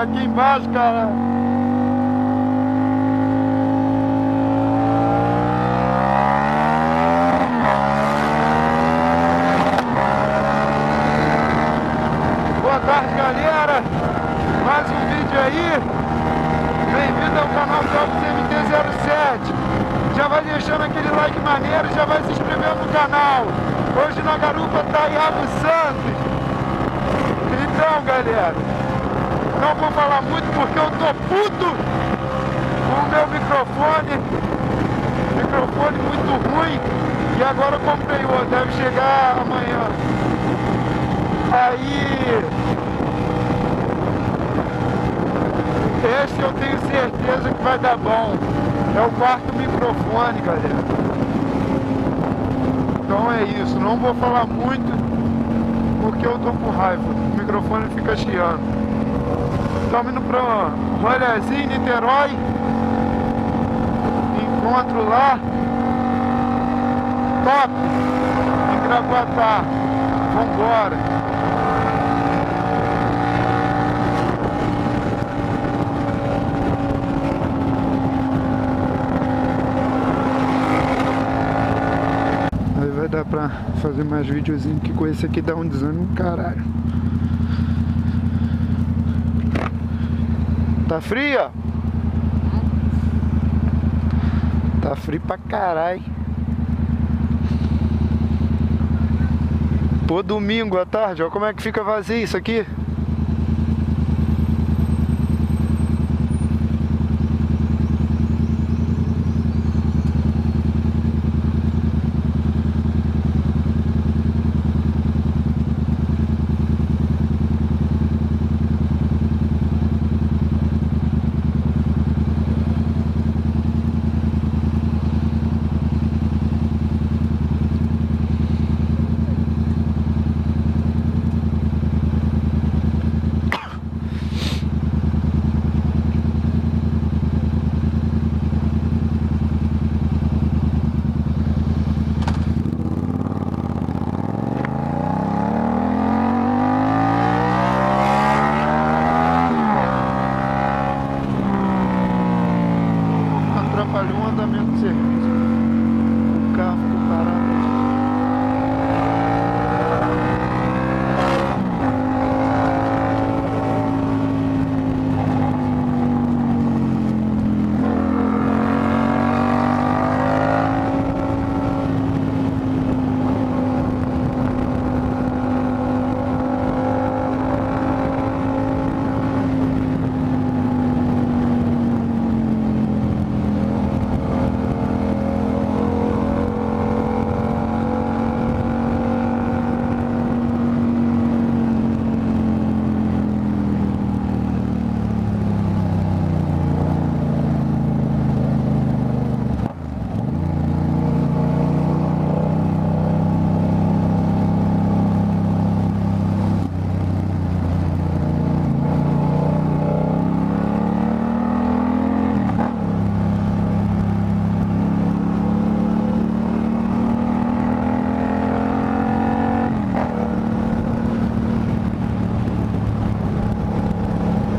aqui embaixo, cara. Boa tarde, galera. Mais um vídeo aí. Bem-vindo ao canal Jogos MT-07. Já vai deixando aquele like maneiro, já vai se inscrevendo no canal. Hoje na garupa tá Iago Santos. Então, galera, não vou falar muito porque eu tô puto com o meu microfone. Microfone muito ruim. E agora eu comprei outro, deve chegar amanhã. Aí, esse eu tenho certeza que vai dar bom. É o quarto microfone, galera. Então é isso, não vou falar muito porque eu tô com raiva. O microfone fica chiando. Estamos indo para um rolezinho em Niterói. Encontro lá. Top! Em Gravatá. Vambora! Vai dar pra fazer mais videozinho, que com esse aqui dá um desânimo, caralho. Tá frio, ó? Tá frio pra caralho. Pô, domingo à tarde, ó como é que fica vazio isso aqui. Atrapalhou o andamento do serviço. O carro ficou parado.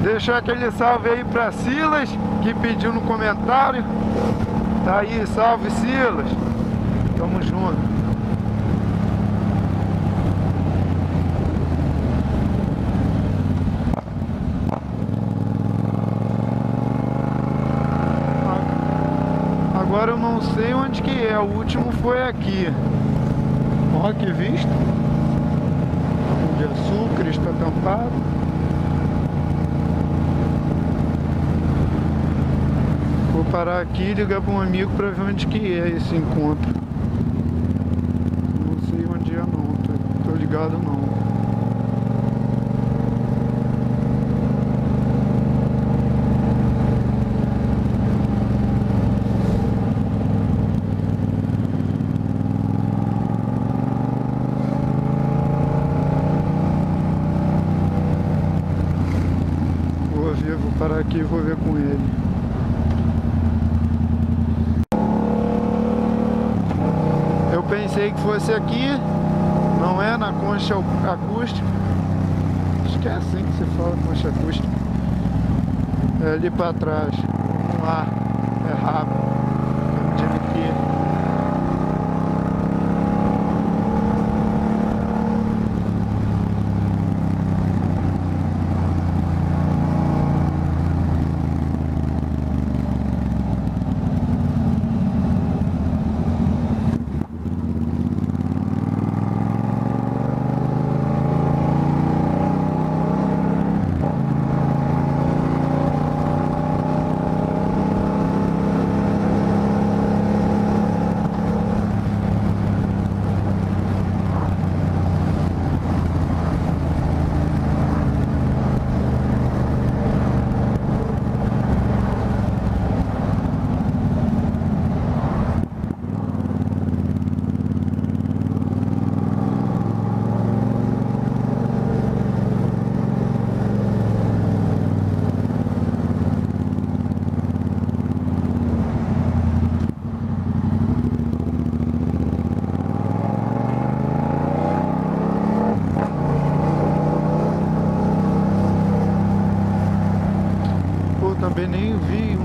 Deixar aquele salve aí pra Silas, que pediu no comentário. Tá aí, salve Silas. Tamo junto. Agora eu não sei onde que é, o último foi aqui. Ó que vista. De açúcar, está tampado. Vou parar aqui e ligar para um amigo para ver onde que é esse encontro. Não sei onde é não, tô ligado não. Vou parar aqui e vou ver com ele. Eu pensei que fosse aqui, não é na concha acústica. Acho que é assim que se fala, concha acústica. É ali pra trás. Vamos lá. É rápido. Tive que ir. Também nem vi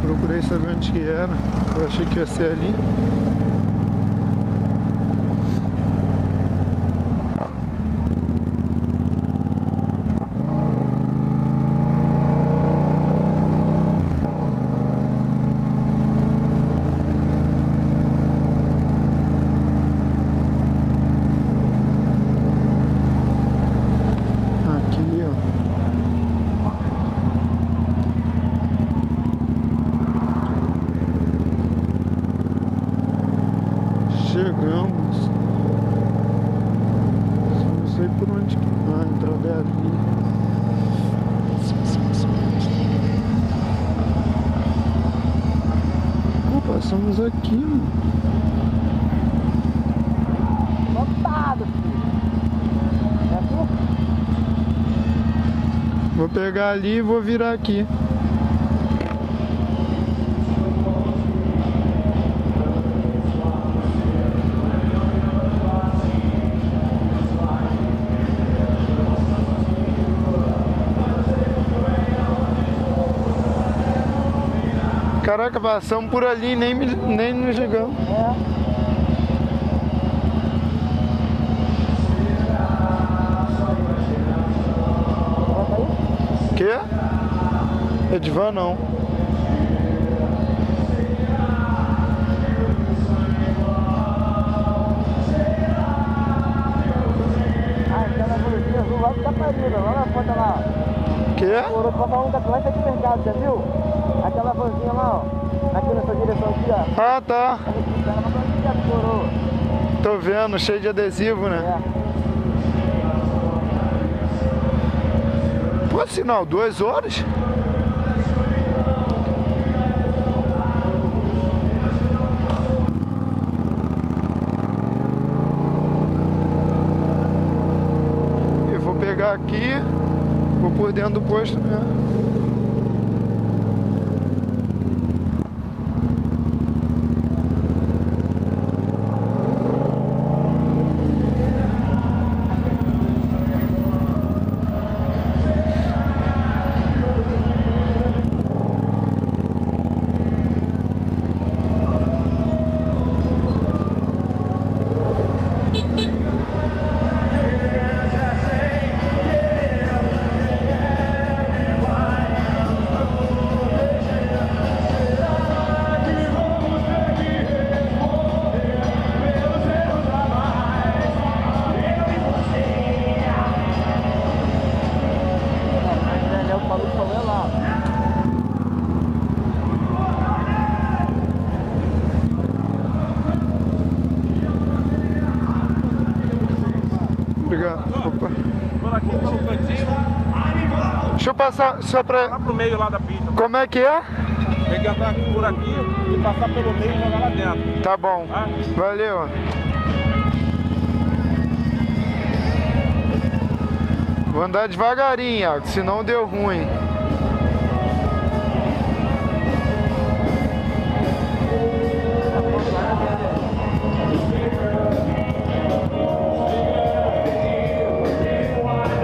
procurei saber onde que era. Eu achei que ia ser ali. Aqui, ó. Chegamos. Não sei por onde que vai, entrada é ali. Pô, passamos aqui, mano. Lotado, filho. É aqui? Vou pegar ali e vou virar aqui. Caraca, passamos por ali, nem nos chegamos. É. Quê? É de van não. Ah, aquela luzinha azul lá do Catarina, lá na ponta lá. Quê? Morou pra falar um da planta de mercado, já viu? Aquela vanzinha lá, ó. Aqui na sua direção aqui, ó. Ah, tá. Ela uma vanzinha que morou. Tô vendo, cheio de adesivo, né? É. Pô, sinal, 2 horas? Eu vou pegar aqui, vou por dentro do posto mesmo. Obrigado. Opa. Por aqui pelo cantinho. Deixa eu passar só pra... Lá pro meio lá da pista. Como é que é? Tem que entrar por aqui e passar pelo meio e jogar lá dentro. Tá bom. Tá? Valeu. Vou andar devagarinho, Iago, senão deu ruim.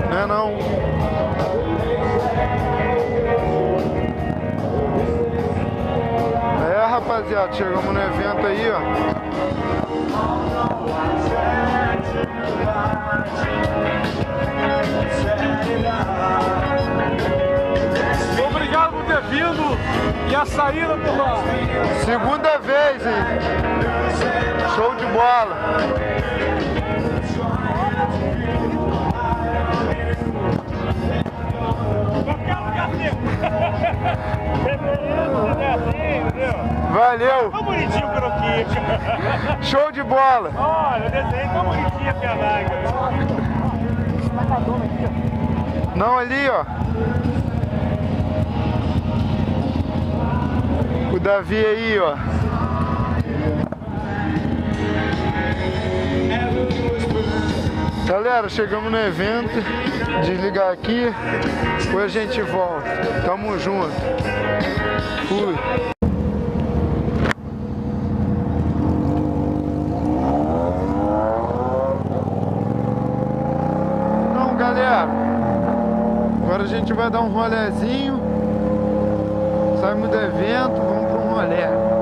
Não é não. rapaziada, chegamos no evento aí, ó. Obrigado por ter vindo e a saída por lá. Segunda vez, hein? Show de bola. Valeu! Tão bonitinho o croquis. Show de bola! Olha, o desenho tão bonitinho a pernada. Não, ali, ó. O Davi aí, ó. Galera, chegamos no evento. Desligar aqui. Depois a gente volta. Tamo junto. Fui. Então, galera, agora a gente vai dar um rolezinho. Saímos do evento, vamos para um rolê.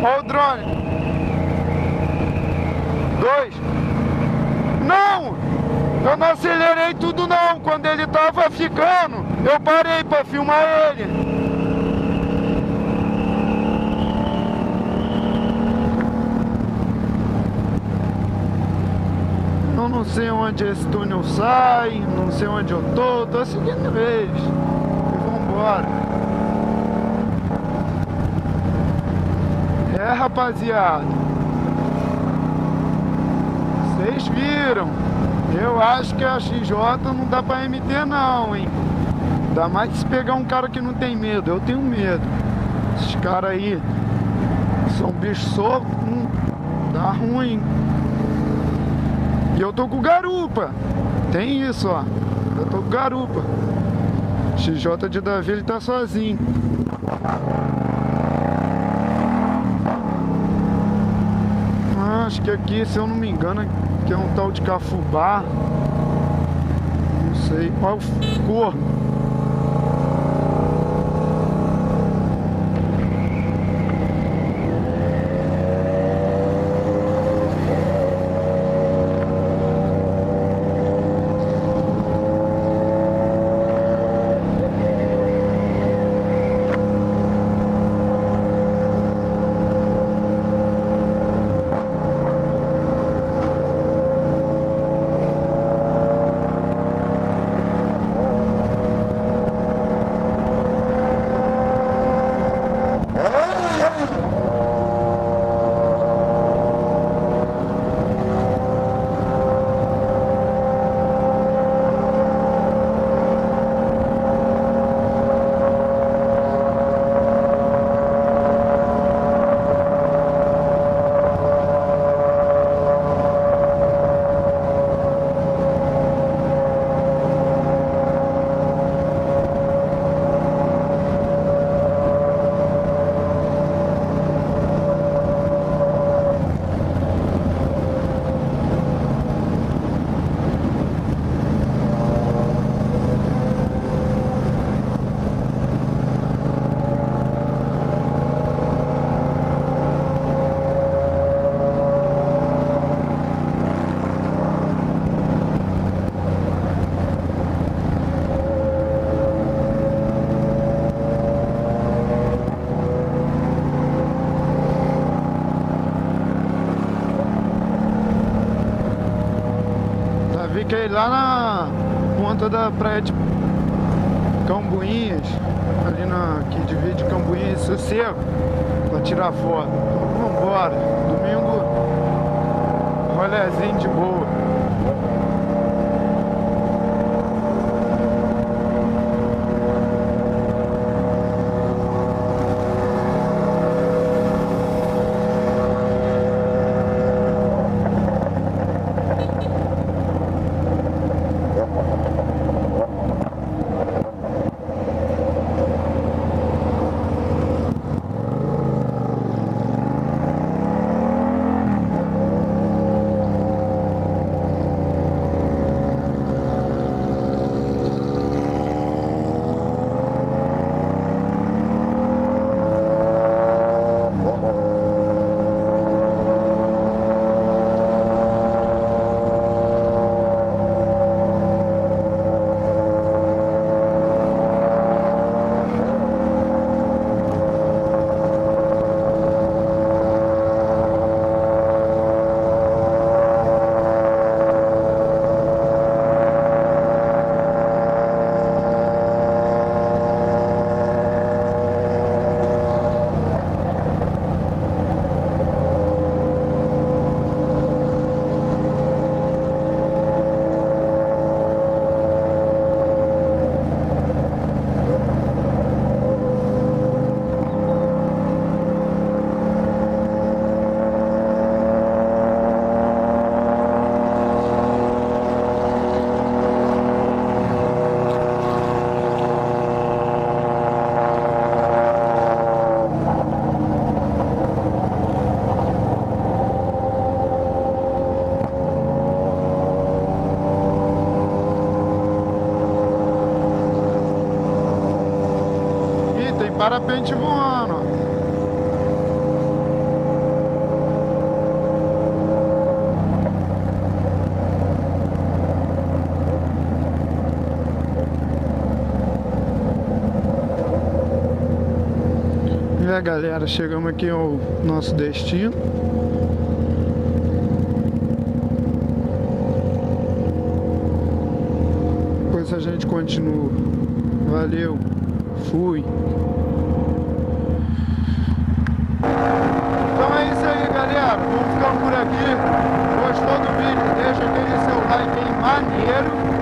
Olha o drone. 2. Não! Eu não acelerei tudo não. Quando ele tava ficando, eu parei pra filmar ele. Eu não sei onde esse túnel sai, não sei onde eu tô seguindo eles. E vambora. É, rapaziada, vocês viram, eu acho que a XJ não dá pra MT não, hein. Ainda mais se pegar um cara que não tem medo, eu tenho medo. Esses caras aí são bichos soltos, dá ruim. E eu tô com garupa, tem isso, ó, eu tô com garupa. XJ de Davi, ele tá sozinho. Acho que aqui, se eu não me engano, que é um tal de Cafubá. Não sei. Olha o corno. Fiquei lá na ponta da praia de Cambuinhas, ali que divide Cambuinhas e Sossego, pra tirar foto. Então, vambora. Domingo, rolezinho de boa. Parapente voando, ó. E aí, galera, chegamos aqui ao nosso destino. Depois a gente continua. Valeu, fui. Então é isso aí, galera, vamos ficando por aqui. Gostou do vídeo? Deixa aquele seu like aí maneiro.